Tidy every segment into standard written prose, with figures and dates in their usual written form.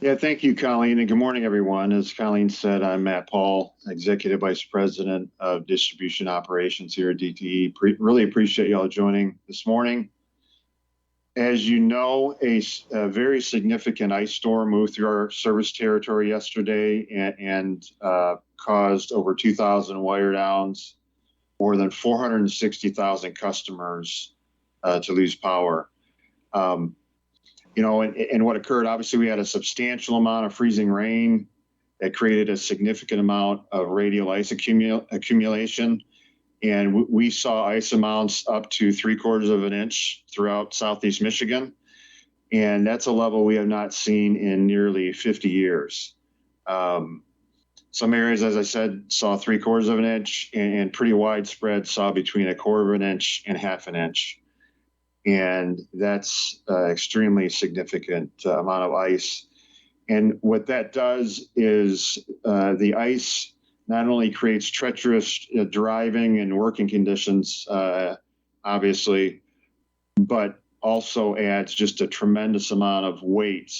Yeah, thank you, Colleen, and good morning, everyone. As Colleen said, I'm Matt Paul, Executive Vice President of Distribution Operations here at DTE. Really appreciate y'all joining this morning. As you know, a very significant ice storm moved through our service territory yesterday and caused over 2,000 wire downs, more than 460,000 customers to lose power. And what occurred, obviously, we had a substantial amount of freezing rain that created a significant amount of radial ice accumulation. And we saw ice amounts up to 3/4 of an inch throughout Southeast Michigan. And that's a level we have not seen in nearly 50 years. Some areas, as I said, saw 3/4 of an inch, and pretty widespread saw between 1/4 of an inch and 1/2 an inch. And that's extremely significant amount of ice. And what that does is the ice not only creates treacherous driving and working conditions, obviously, but also adds just a tremendous amount of weight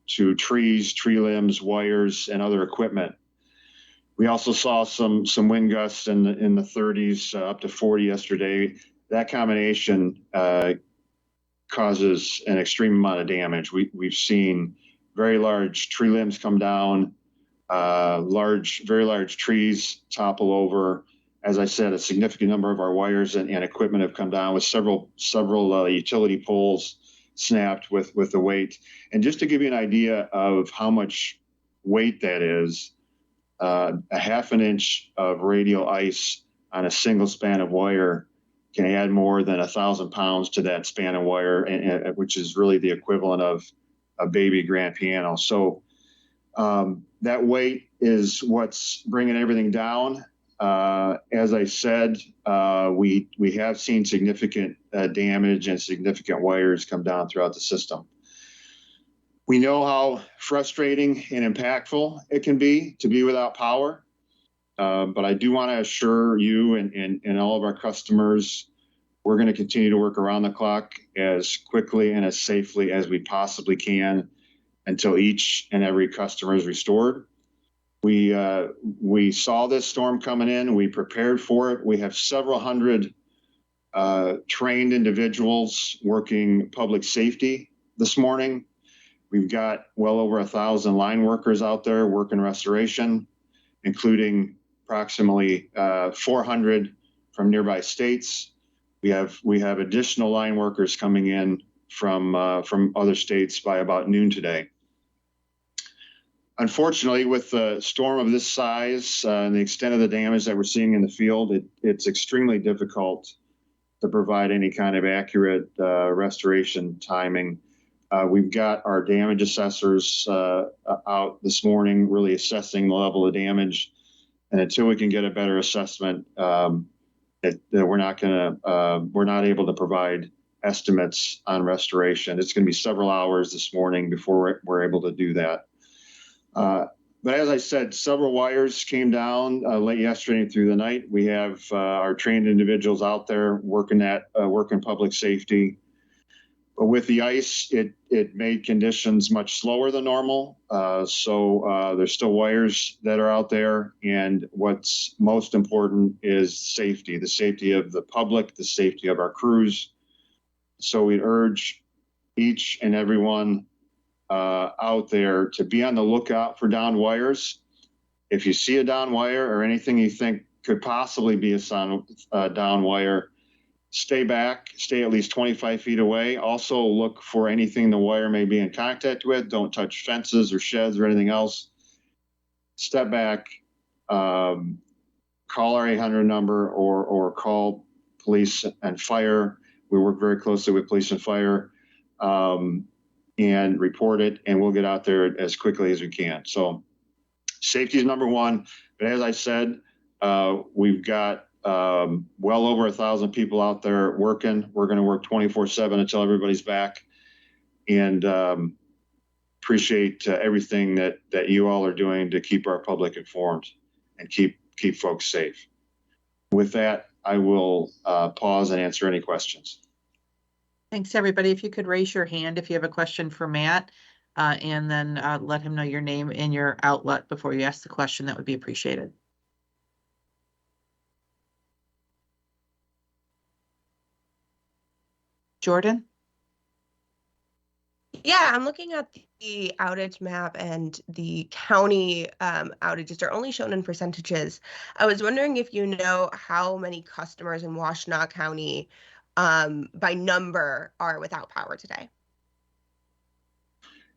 to trees, tree limbs, wires, and other equipment. We also saw some wind gusts in the 30s, up to 40 yesterday. That combination causes an extreme amount of damage. We've seen very large tree limbs come down, very large trees topple over. As I said, a significant number of our wires and equipment have come down, with several utility poles snapped with the weight. And just to give you an idea of how much weight that is, 1/2 an inch of radial ice on a single span of wire can add more than 1,000 pounds to that span of wire, which is really the equivalent of a baby grand piano. So that weight is what's bringing everything down. As I said, we have seen significant damage and significant wires come down throughout the system. We know how frustrating and impactful it can be to be without power. But I do want to assure you and all of our customers, we're going to continue to work around the clock as quickly and as safely as we possibly can until each and every customer is restored. We saw this storm coming in. We prepared for it. We have several hundred trained individuals working public safety this morning. We've got well over 1,000 line workers out there working restoration, including approximately 400 from nearby states. We have additional line workers coming in from other states by about noon today. Unfortunately, with a storm of this size and the extent of the damage that we're seeing in the field, it's extremely difficult to provide any kind of accurate restoration timing. We've got our damage assessors out this morning, really assessing the level of damage. And until we can get a better assessment, we're not able to provide estimates on restoration. It's going to be several hours this morning before we're able to do that. But as I said, several wires came down late yesterday and through the night. We have our trained individuals out there working public safety. But with the ice, it made conditions much slower than normal. So there's still wires that are out there. And what's most important is safety, the safety of the public, the safety of our crews. So we urge each and everyone out there to be on the lookout for downed wires. If you see a downed wire or anything you think could possibly be a downed wire, stay back, stay at least 25 feet away. Also look for anything the wire may be in contact with. Don't touch fences or sheds or anything else. Step back, call our 800 number or call police and fire. We work very closely with police and fire, and report it, and we'll get out there as quickly as we can. So safety is number one. But as I said, we've got well over 1,000 people out there working. We're going to work 24/7 until everybody's back, and appreciate everything that you all are doing to keep our public informed and keep folks safe. With that, I will pause and answer any questions. Thanks, everybody. If you could raise your hand if you have a question for Matt. and then let him know your name and your outlet before you ask the question. That would be appreciated. Jordan? Yeah, I'm looking at the outage map, and the county outages are only shown in percentages. I was wondering if you know how many customers in Washtenaw County by number are without power today.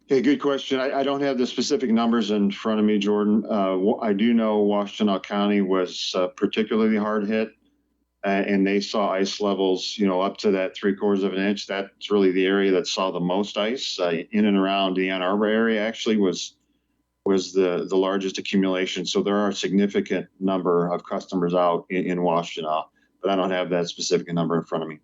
Okay, good question. I don't have the specific numbers in front of me, Jordan. I do know Washtenaw County was particularly hard hit, and they saw ice levels, up to that 3/4 of an inch. That's really the area that saw the most ice. In and around the Ann Arbor area actually was the largest accumulation. So there are a significant number of customers out in Washtenaw, but I don't have that specific number in front of me.